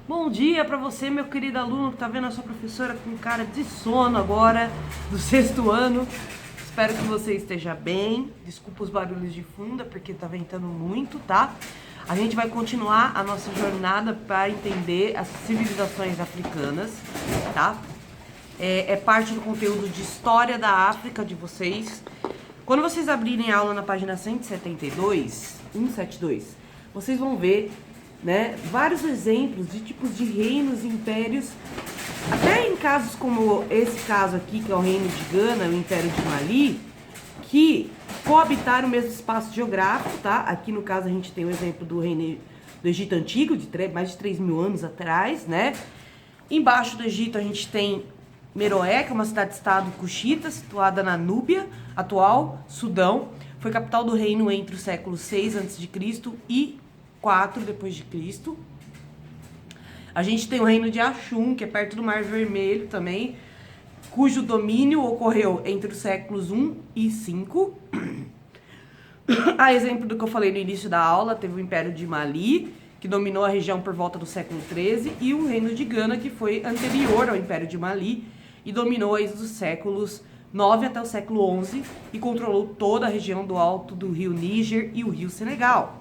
Bom dia para você, meu querido aluno que tá vendo a sua professora com cara de sono agora, do sexto ano. Espero que você esteja bem. Desculpa os barulhos de fundo, porque tá ventando muito, tá? A gente vai continuar a nossa jornada para entender as civilizações africanas, tá? É parte do conteúdo de História da África de vocês. Quando vocês abrirem a aula na página 172, vocês vão ver, né, vários exemplos de tipos de reinos e impérios, até em casos como esse caso aqui, que é o reino de Gana, o império de Mali, que coabitaram o mesmo espaço geográfico, tá? Aqui no caso a gente tem o exemplo do reino do Egito Antigo, de mais de 3.000 anos atrás, né? Embaixo do Egito a gente tem Meroé, que é uma cidade-estado cuxita, situada na Núbia, atual Sudão. Foi capital do reino entre os séculos 6 a.C. e 4 depois de Cristo. A gente tem o reino de Axum, que é perto do Mar Vermelho também, cujo domínio ocorreu entre os séculos 1 e 5. A exemplo do que eu falei no início da aula, teve o Império de Mali, que dominou a região por volta do século 13, e o reino de Gana, que foi anterior ao Império de Mali e dominou desde os séculos 9 até o século 11 e controlou toda a região do alto do rio Níger e o rio Senegal.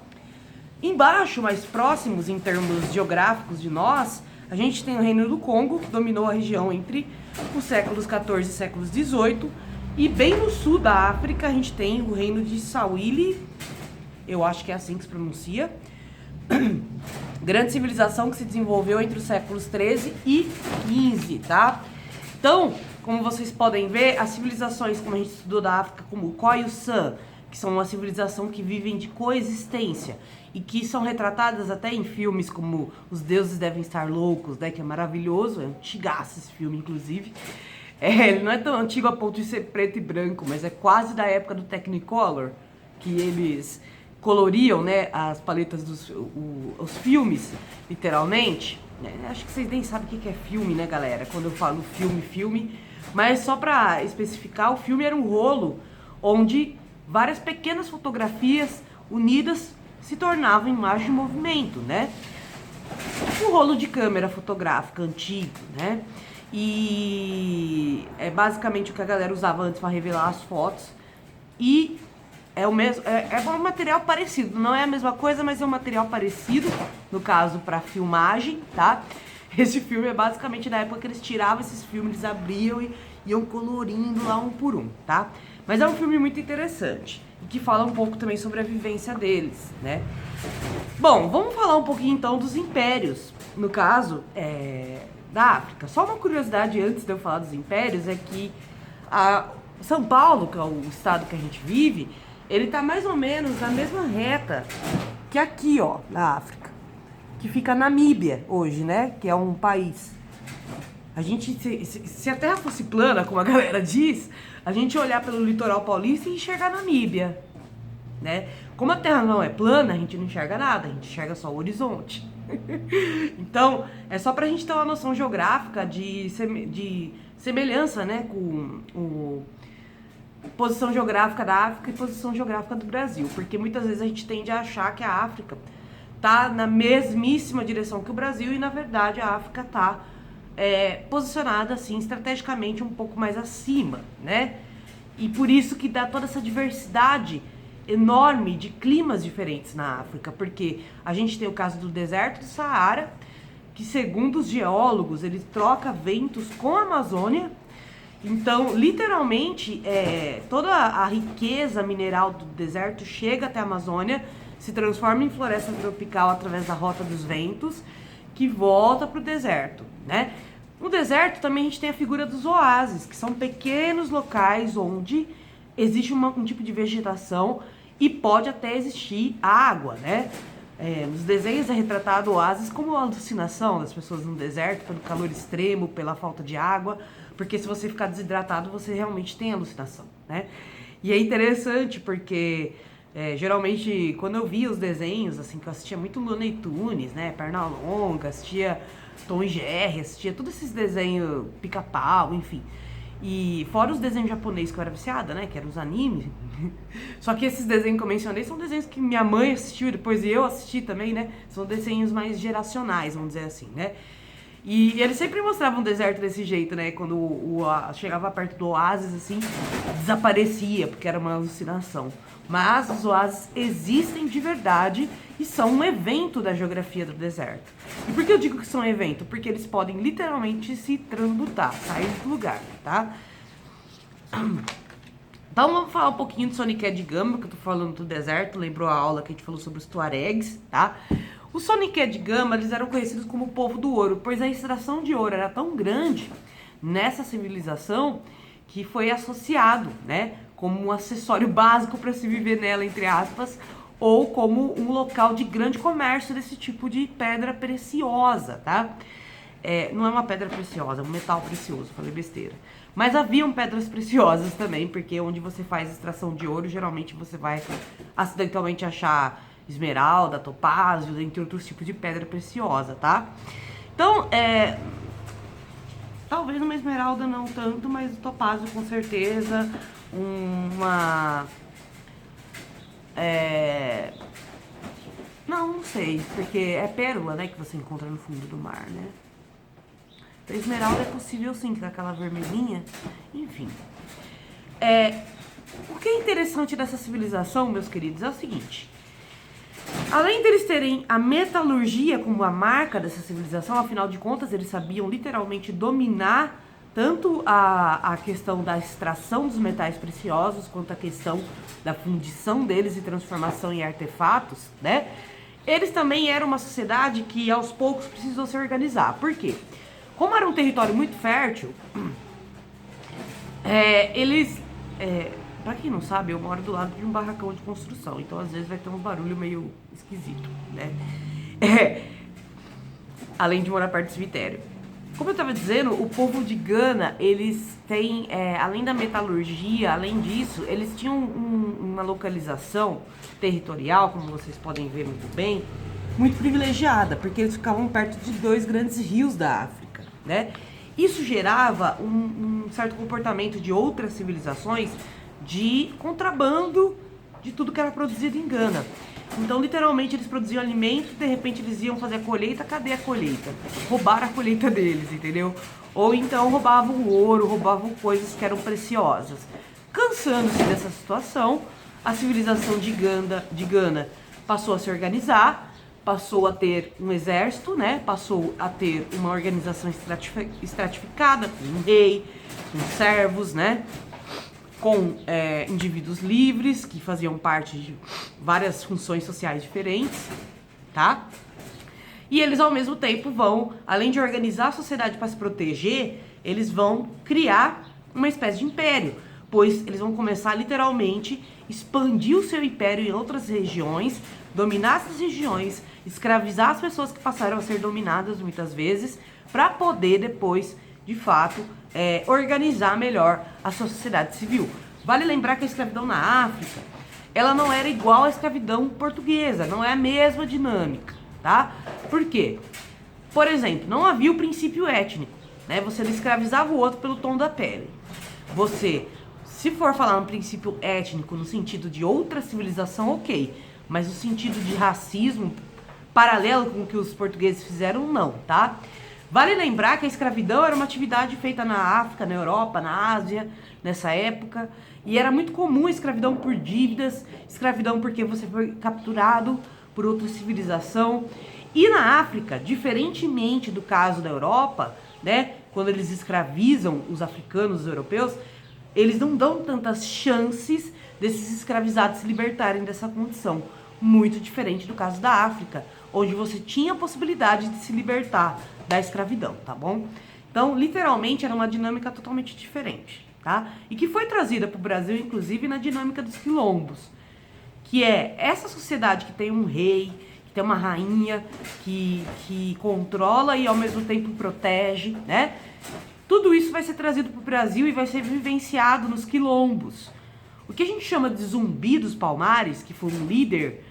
Embaixo, mais próximos em termos geográficos de nós, a gente tem o Reino do Congo, que dominou a região entre os séculos 14 e séculos 18, e bem no sul da África a gente tem o Reino de Swahili, eu acho que é assim que se pronuncia, grande civilização que se desenvolveu entre os séculos 13 e 15, tá? Então, como vocês podem ver, as civilizações, como a gente estudou da África, como o Khoi e o San, que são uma civilização que vivem de coexistência e que são retratadas até em filmes como Os Deuses Devem Estar Loucos, né, que é maravilhoso, é antigaço esse filme, inclusive. Ele não é tão antigo a ponto de ser preto e branco, mas é quase da época do Technicolor, que eles coloriam, né, as paletas os filmes, literalmente. Acho que vocês nem sabem o que é filme, né, galera? Quando eu falo filme. Mas só pra especificar, o filme era um rolo onde várias pequenas fotografias unidas se tornavam imagem de movimento, né? Um rolo de câmera fotográfica antigo, né? E é basicamente o que a galera usava antes para revelar as fotos. E é o mesmo, é um material parecido, não é a mesma coisa, mas é um material parecido, no caso para filmagem, tá? Esse filme é basicamente da época que eles tiravam esses filmes, eles abriam e iam colorindo lá um por um, tá? Mas é um filme muito interessante e que fala um pouco também sobre a vivência deles, né? Bom, vamos falar um pouquinho então dos impérios, no caso da África. Só uma curiosidade antes de eu falar dos impérios é que São Paulo, que é o estado que a gente vive, ele tá mais ou menos na mesma reta que aqui, ó, na África, que fica a Namíbia hoje, né? Que é um país. A gente, se a Terra fosse plana, como a galera diz, a gente olhar pelo litoral paulista e enxergar a Namíbia, né? Como a Terra não é plana, a gente não enxerga nada, a gente enxerga só o horizonte. Então, é só pra gente ter uma noção geográfica de semelhança, né, com posição geográfica da África e posição geográfica do Brasil, porque muitas vezes a gente tende a achar que a África tá na mesmíssima direção que o Brasil e, na verdade, a África tá posicionada, assim, estrategicamente um pouco mais acima, né? E por isso que dá toda essa diversidade enorme de climas diferentes na África, porque a gente tem o caso do deserto do Saara, que segundo os geólogos, ele troca ventos com a Amazônia. Então, literalmente, toda a riqueza mineral do deserto chega até a Amazônia, se transforma em floresta tropical através da rota dos ventos, que volta para o deserto, né? No deserto também a gente tem a figura dos oásis, que são pequenos locais onde existe um tipo de vegetação e pode até existir água, né? Nos desenhos é retratado oásis como uma alucinação das pessoas no deserto, pelo calor extremo, pela falta de água, porque se você ficar desidratado, você realmente tem alucinação, né? E é interessante porque geralmente quando eu via os desenhos, assim, que eu assistia muito Looney Tunes, né? Pernalonga, assistia Tom e Jerry, assistia todos esses desenhos, Pica-Pau, enfim. E fora os desenhos japoneses que eu era viciada, né? Que eram os animes. Só que esses desenhos que eu mencionei são desenhos que minha mãe assistiu e depois eu assisti também, né? São desenhos mais geracionais, vamos dizer assim, né? E eles sempre mostravam o deserto desse jeito, né? Quando chegava perto do oásis, assim, desaparecia, porque era uma alucinação. Mas os oásis existem de verdade e são um evento da geografia do deserto. E por que eu digo que são um evento? Porque eles podem literalmente se transmutar, sair do lugar, tá? Então vamos falar um pouquinho do Sonic Gama, que eu tô falando do deserto. Lembrou a aula que a gente falou sobre os Tuaregs, tá? Os Sonic Gama, eles eram conhecidos como o povo do ouro, pois a extração de ouro era tão grande nessa civilização que foi associado, né, como um acessório básico para se viver nela, entre aspas, ou como um local de grande comércio desse tipo de pedra preciosa, tá? Não é uma pedra preciosa, é um metal precioso, falei besteira. Mas haviam pedras preciosas também, porque onde você faz extração de ouro, geralmente você vai acidentalmente achar esmeralda, topázio, entre outros tipos de pedra preciosa, tá? Então, talvez uma esmeralda não tanto, mas o topázio com certeza, não sei, porque é pérola, né, que você encontra no fundo do mar, né? A esmeralda é possível sim, com aquela vermelhinha, enfim. O que é interessante dessa civilização, meus queridos, é o seguinte. Além deles terem a metalurgia como a marca dessa civilização, afinal de contas, eles sabiam literalmente dominar tanto a questão da extração dos metais preciosos, quanto a questão da fundição deles e transformação em artefatos, né? Eles também eram uma sociedade que aos poucos precisou se organizar. Por quê? Como era um território muito fértil, pra quem não sabe, eu moro do lado de um barracão de construção, então às vezes vai ter um barulho meio esquisito, né? Além de morar perto do cemitério. Como eu tava dizendo, o povo de Gana, eles têm, além da metalurgia, além disso, eles tinham uma localização territorial, como vocês podem ver muito bem, muito privilegiada, porque eles ficavam perto de 2 grandes rios da África, né? Isso gerava um certo comportamento de outras civilizações de contrabando de tudo que era produzido em Gana. Então, literalmente, eles produziam alimento, de repente eles iam fazer a colheita, cadê a colheita? Roubaram a colheita deles, entendeu? Ou então roubavam ouro, roubavam coisas que eram preciosas. Cansando-se dessa situação, a civilização de Gana passou a se organizar, passou a ter um exército, né? Passou a ter uma organização estratificada, com um rei, com servos, né? Com indivíduos livres, que faziam parte de várias funções sociais diferentes, tá? E eles, ao mesmo tempo, vão, além de organizar a sociedade para se proteger, eles vão criar uma espécie de império, pois eles vão começar, literalmente, expandir o seu império em outras regiões, dominar essas regiões, escravizar as pessoas que passaram a ser dominadas, muitas vezes, para poder, depois, de fato, organizar melhor a sua sociedade civil. Vale lembrar que a escravidão na África, ela não era igual à escravidão portuguesa, não é a mesma dinâmica, tá? Por quê? Por exemplo, não havia o princípio étnico, né? Você não escravizava o outro pelo tom da pele. Você, se for falar um princípio étnico no sentido de outra civilização, ok, mas no sentido de racismo, paralelo com o que os portugueses fizeram, não, tá? Vale lembrar que a escravidão era uma atividade feita na África, na Europa, na Ásia, nessa época. E era muito comum a escravidão por dívidas, escravidão porque você foi capturado por outra civilização. E na África, diferentemente do caso da Europa, né, quando eles escravizam os africanos, os europeus, eles não dão tantas chances desses escravizados se libertarem dessa condição. Muito diferente do caso da África, onde você tinha a possibilidade de se libertar da escravidão, tá bom? Então, literalmente, era uma dinâmica totalmente diferente, tá? E que foi trazida para o Brasil, inclusive, na dinâmica dos quilombos, que é essa sociedade que tem um rei, que tem uma rainha, que controla e, ao mesmo tempo, protege, né? Tudo isso vai ser trazido para o Brasil e vai ser vivenciado nos quilombos. O que a gente chama de Zumbi dos Palmares, que foi um líder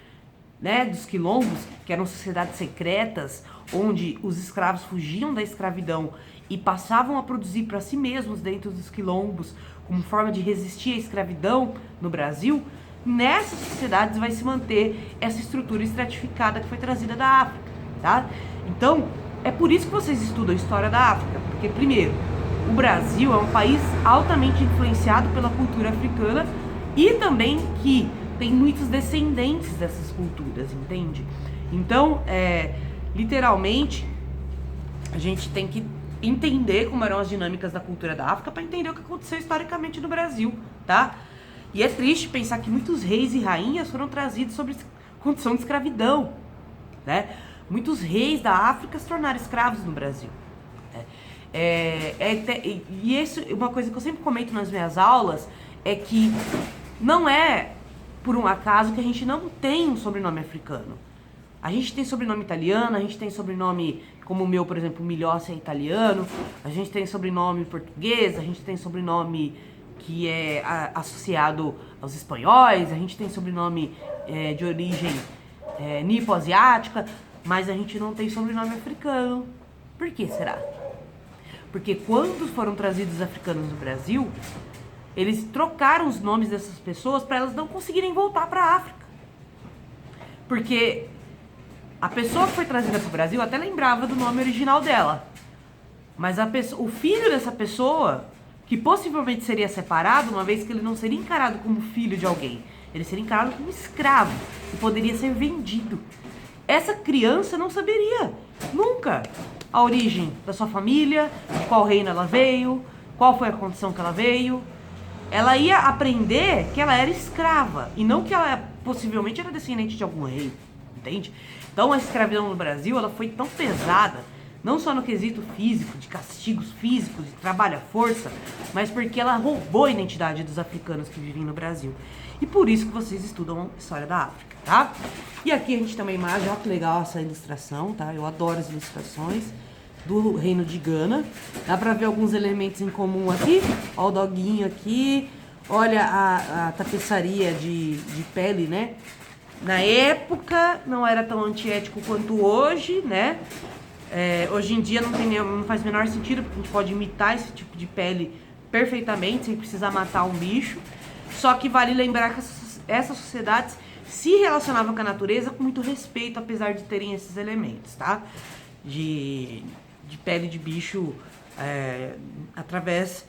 né, dos quilombos, que eram sociedades secretas, onde os escravos fugiam da escravidão e passavam a produzir para si mesmos dentro dos quilombos, como forma de resistir à escravidão no Brasil, nessas sociedades vai se manter essa estrutura estratificada que foi trazida da África, tá? Então, é por isso que vocês estudam a história da África, porque, primeiro, o Brasil é um país altamente influenciado pela cultura africana e também que tem muitos descendentes dessas culturas, entende? Então, literalmente, a gente tem que entender como eram as dinâmicas da cultura da África para entender o que aconteceu historicamente no Brasil, tá? E é triste pensar que muitos reis e rainhas foram trazidos sob condição de escravidão, né? Muitos reis da África se tornaram escravos no Brasil. E isso, uma coisa que eu sempre comento nas minhas aulas é que não é por um acaso que a gente não tem um sobrenome africano. A gente tem sobrenome italiano, a gente tem sobrenome como o meu, por exemplo, Migliossi é italiano, a gente tem sobrenome português, a gente tem sobrenome que é associado aos espanhóis, a gente tem sobrenome de origem nipo-asiática, mas a gente não tem sobrenome africano. Por que será? Porque quando foram trazidos os africanos no Brasil, eles trocaram os nomes dessas pessoas para elas não conseguirem voltar para a África. Porque a pessoa que foi trazida para o Brasil até lembrava do nome original dela. Mas o filho dessa pessoa, que possivelmente seria separado, uma vez que ele não seria encarado como filho de alguém, ele seria encarado como escravo e poderia ser vendido. Essa criança não saberia nunca a origem da sua família, de qual reino ela veio, qual foi a condição que ela veio. Ela ia aprender que ela era escrava e não que ela possivelmente era descendente de algum rei, entende? Então a escravidão no Brasil, ela foi tão pesada, não só no quesito físico, de castigos físicos, de trabalho à força, mas porque ela roubou a identidade dos africanos que viviam no Brasil. E por isso que vocês estudam a história da África, tá? E aqui a gente tem uma imagem, olha que legal essa ilustração, tá? Eu adoro as ilustrações do reino de Gana. Dá pra ver alguns elementos em comum aqui. Olha o doguinho aqui. Olha a tapeçaria de pele, né? Na época não era tão antiético quanto hoje, né? Hoje em dia não faz o menor sentido, porque a gente pode imitar esse tipo de pele perfeitamente, sem precisar matar um bicho. Só que vale lembrar que essas sociedades se relacionavam com a natureza com muito respeito, apesar de terem esses elementos, tá? De pele de bicho através,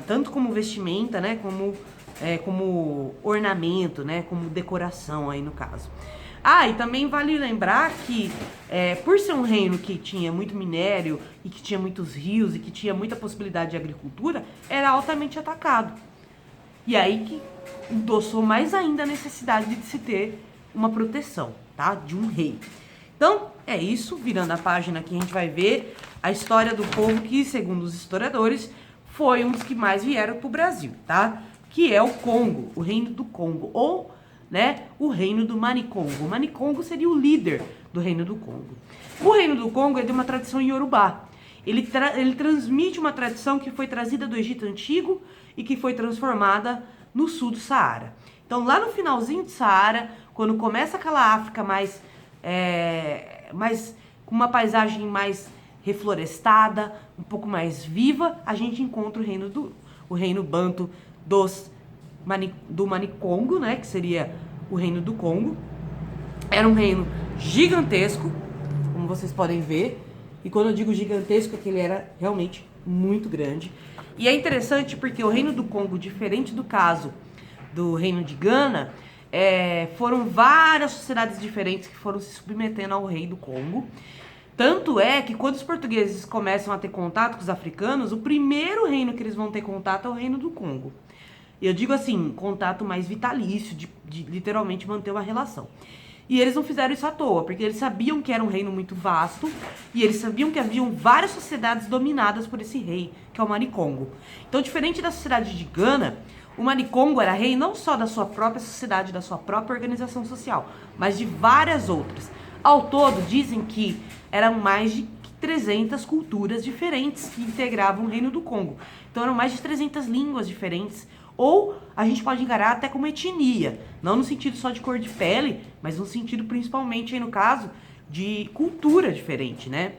tanto como vestimenta, né? Como ornamento, né? Como decoração aí no caso. E também vale lembrar que, por ser um reino que tinha muito minério e que tinha muitos rios e que tinha muita possibilidade de agricultura, era altamente atacado. E aí que endossou mais ainda a necessidade de se ter uma proteção, tá? De um rei. Então, é isso. Virando a página aqui, a gente vai ver a história do povo que, segundo os historiadores, foi um dos que mais vieram para o Brasil, tá? Que é o Congo, o reino do Congo, ou, né, o reino do Manicongo. O Manicongo seria o líder do reino do Congo. O reino do Congo é de uma tradição iorubá. Ele transmite uma tradição que foi trazida do Egito Antigo e que foi transformada no sul do Saara. Então, lá no finalzinho do Saara, quando começa aquela África mais com uma paisagem mais reflorestada, um pouco mais viva, a gente encontra o reino Banto do Manicongo, né, que seria o reino do Congo. Era um reino gigantesco, como vocês podem ver. E quando eu digo gigantesco, é que ele era realmente muito grande. E é interessante porque o reino do Congo, diferente do caso do reino de Gana, foram várias sociedades diferentes que foram se submetendo ao rei do Congo. Tanto é que quando os portugueses começam a ter contato com os africanos, o primeiro reino que eles vão ter contato é o reino do Congo. Eu digo assim, contato mais vitalício, de literalmente manter uma relação. E eles não fizeram isso à toa, porque eles sabiam que era um reino muito vasto e eles sabiam que haviam várias sociedades dominadas por esse rei, que é o Manicongo. Então, diferente da sociedade de Gana, o Manicongo era rei não só da sua própria sociedade, da sua própria organização social, mas de várias outras. Ao todo, dizem que eram mais de 300 culturas diferentes que integravam o reino do Congo. Então, eram mais de 300 línguas diferentes, ou a gente pode encarar até como etnia, não no sentido só de cor de pele, mas no sentido principalmente, aí no caso, de cultura diferente, né?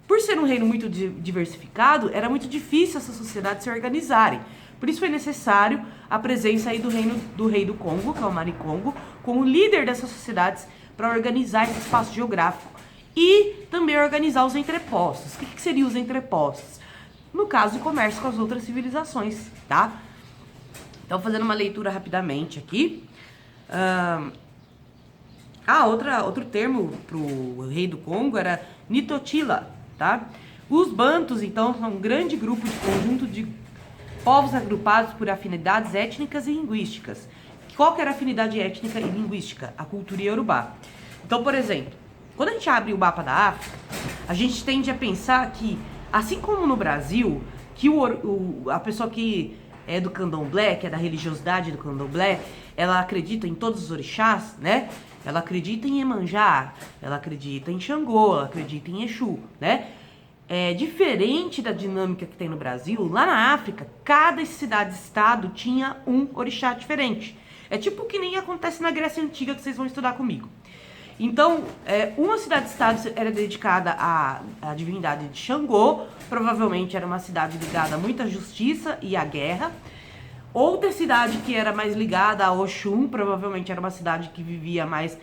Por ser um reino muito diversificado, era muito difícil essas sociedades se organizarem. Por isso foi necessário a presença aí do rei do Congo, que é o Manicongo, como líder dessas sociedades para organizar esse espaço geográfico e também organizar os entrepostos. O que seriam os entrepostos? No caso, o comércio com as outras civilizações, tá? Então, fazendo uma leitura rapidamente aqui. Outro termo para o rei do Congo era Nitotila, tá? Os bantus, então, são um grande grupo de conjunto de povos agrupados por afinidades étnicas e linguísticas. Qual que era a afinidade étnica e linguística? A cultura iorubá. Então, por exemplo, quando a gente abre o mapa da África, a gente tende a pensar que, assim como no Brasil, que a pessoa que é do candomblé, que é da religiosidade do candomblé, ela acredita em todos os orixás, né? Ela acredita em Iemanjá, ela acredita em Xangô, ela acredita em Exu, né? É diferente da dinâmica que tem no Brasil. Lá na África, cada cidade-estado tinha um orixá diferente. É tipo o que nem acontece na Grécia Antiga, que vocês vão estudar comigo. Então, uma cidade-estado era dedicada à divindade de Xangô, provavelmente era uma cidade ligada muito à justiça e à guerra. Outra cidade que era mais ligada a Oxum, provavelmente era uma cidade que vivia mais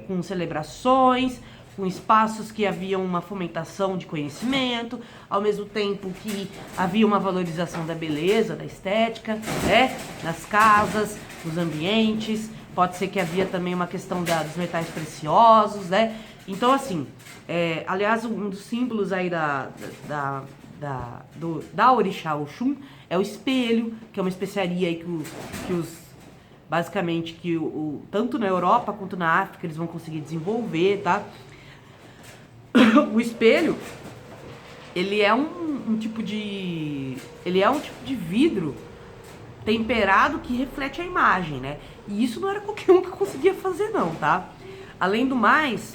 com celebrações, com espaços que havia uma fomentação de conhecimento, ao mesmo tempo que havia uma valorização da beleza, da estética, né? Nas casas, nos ambientes. Pode ser que havia também uma questão dos metais preciosos, né? Então, assim, aliás, um dos símbolos aí da orixá Oxum é o espelho, que é uma especiaria aí basicamente, tanto na Europa quanto na África eles vão conseguir desenvolver, tá? O espelho, ele é um tipo de vidro temperado que reflete a imagem, né? E isso não era qualquer um que conseguia fazer não, tá? Além do mais,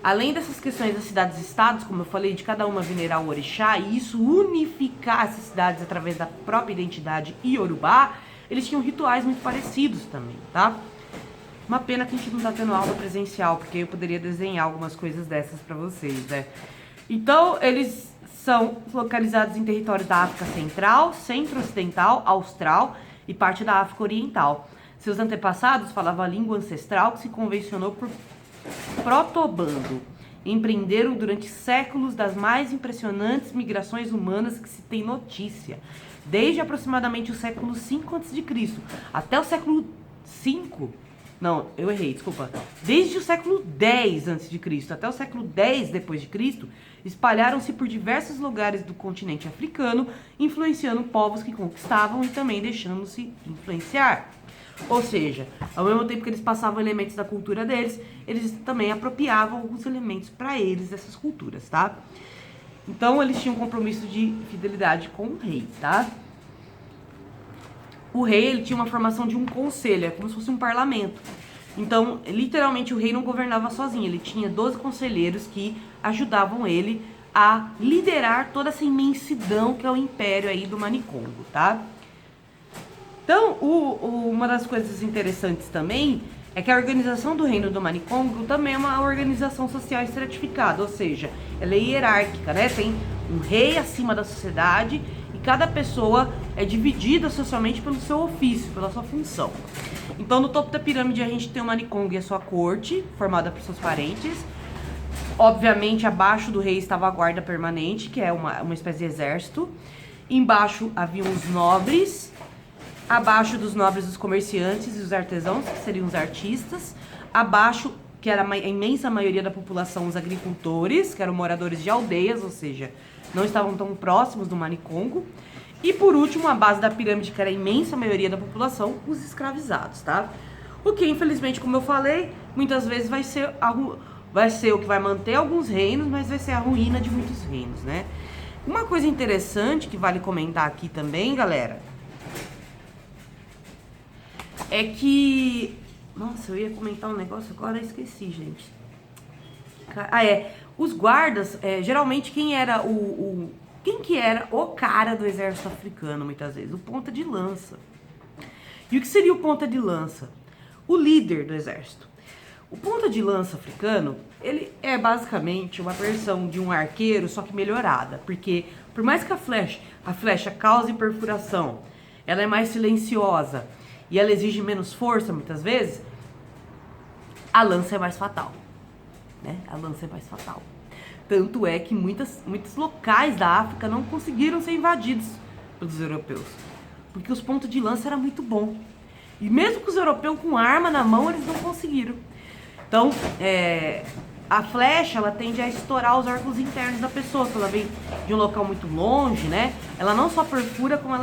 além dessas questões das cidades-estados, como eu falei, de cada uma venerar o orixá, e isso unificar essas cidades através da própria identidade iorubá, eles tinham rituais muito parecidos também, tá? Uma pena que a gente não tá tendo aula presencial, porque eu poderia desenhar algumas coisas dessas pra vocês, né? Então, eles são localizados em territórios da África Central, Centro-Ocidental, Austral e parte da África Oriental. Seus antepassados falavam a língua ancestral que se convencionou por protobando. Empreenderam durante séculos das mais impressionantes migrações humanas que se tem notícia. Desde aproximadamente o século V a.C. até o século V... Não, eu errei, desculpa. Desde o século X a.C. até o século X depois de Cristo, espalharam-se por diversos lugares do continente africano, influenciando povos que conquistavam e também deixando-se influenciar. Ou seja, ao mesmo tempo que eles passavam elementos da cultura deles, eles também apropriavam alguns elementos para eles dessas culturas, tá? Então, eles tinham um compromisso de fidelidade com o rei, tá? O rei, ele tinha uma formação de um conselho, é como se fosse um parlamento. Então, literalmente, o rei não governava sozinho, ele tinha 12 conselheiros que ajudavam ele a liderar toda essa imensidão que é o império aí do Manicongo, tá? Então, uma das coisas interessantes também é que a organização do reino do Manicongo também é uma organização social estratificada, ou seja, ela é hierárquica, né? Tem um rei acima da sociedade e cada pessoa é dividida socialmente pelo seu ofício, pela sua função. Então, no topo da pirâmide a gente tem o Manicongo e a sua corte, formada por seus parentes. Obviamente, abaixo do rei estava a guarda permanente, que é uma espécie de exército. Embaixo haviam os nobres. Abaixo dos nobres, os comerciantes e os artesãos, que seriam os artistas. Abaixo, que era a imensa maioria da população, os agricultores, que eram moradores de aldeias, ou seja, não estavam tão próximos do Manicongo. E por último, a base da pirâmide, que era a imensa maioria da população, os escravizados, tá? O que, infelizmente, como eu falei, muitas vezes vai ser o que vai manter alguns reinos, mas vai ser a ruína de muitos reinos, né? Uma coisa interessante que vale comentar aqui também, galera, é que... Nossa, eu ia comentar um negócio agora, eu esqueci, gente. Os guardas, geralmente quem Quem que era o cara do exército africano, muitas vezes? O ponta de lança. E o que seria o ponta de lança? O líder do exército. O ponta de lança africano, ele é basicamente uma versão de um arqueiro, só que melhorada. Porque por mais que a flecha cause perfuração, ela é mais silenciosa e ela exige menos força, muitas vezes, a lança é mais fatal. Né? A lança é mais fatal. Tanto é que muitos locais da África não conseguiram ser invadidos pelos europeus. Porque os pontos de lança eram muito bons. E mesmo com os europeus com arma na mão, eles não conseguiram. Então, a flecha, ela tende a estourar os órgãos internos da pessoa. Se ela vem de um local muito longe, né? Ela não só perfura, como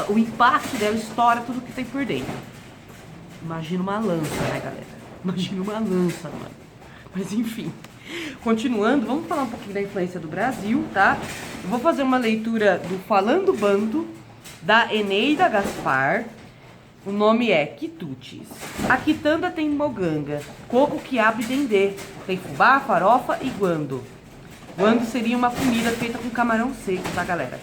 o impacto dela estoura tudo que tem por dentro. Imagina uma lança, né, galera? Imagina uma lança, mano. Mas enfim, continuando, vamos falar um pouquinho da influência do Brasil, tá? Eu vou fazer uma leitura do Falando Banto, da Eneida Gaspar. O nome é Quitutes. A quitanda tem moganga, coco, quiabo e dendê. Tem fubá, farofa e guando. Guando seria uma comida feita com camarão seco, tá, galera?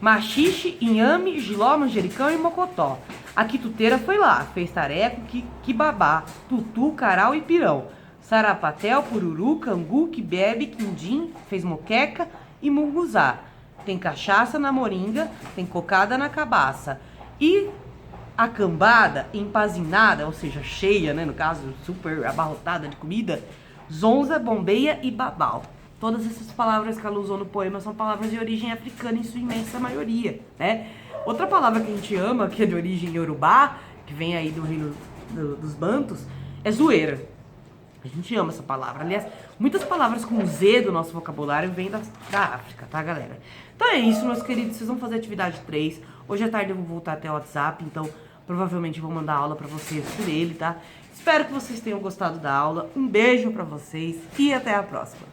Maxixe, inhame, jiló, manjericão e mocotó. A quituteira foi lá, fez tareco, quibabá, tutu, carau e pirão. Sarapatel, pururu, cangu, quibebe, quindim, fez moqueca e munguzá. Tem cachaça na moringa, tem cocada na cabaça. E a cambada empazinada, ou seja, cheia, né, no caso, super abarrotada de comida, zonza, bombeia e babau. Todas essas palavras que ela usou no poema são palavras de origem africana em sua imensa maioria, né? Outra palavra que a gente ama, que é de origem iorubá, que vem aí do reino dos bantos, é zoeira. A gente ama essa palavra. Aliás, muitas palavras com Z do nosso vocabulário vêm da África, tá, galera? Então é isso, meus queridos. Vocês vão fazer atividade 3. Hoje à tarde eu vou voltar até o WhatsApp, então provavelmente vou mandar aula pra vocês por ele, tá? Espero que vocês tenham gostado da aula. Um beijo pra vocês e até a próxima.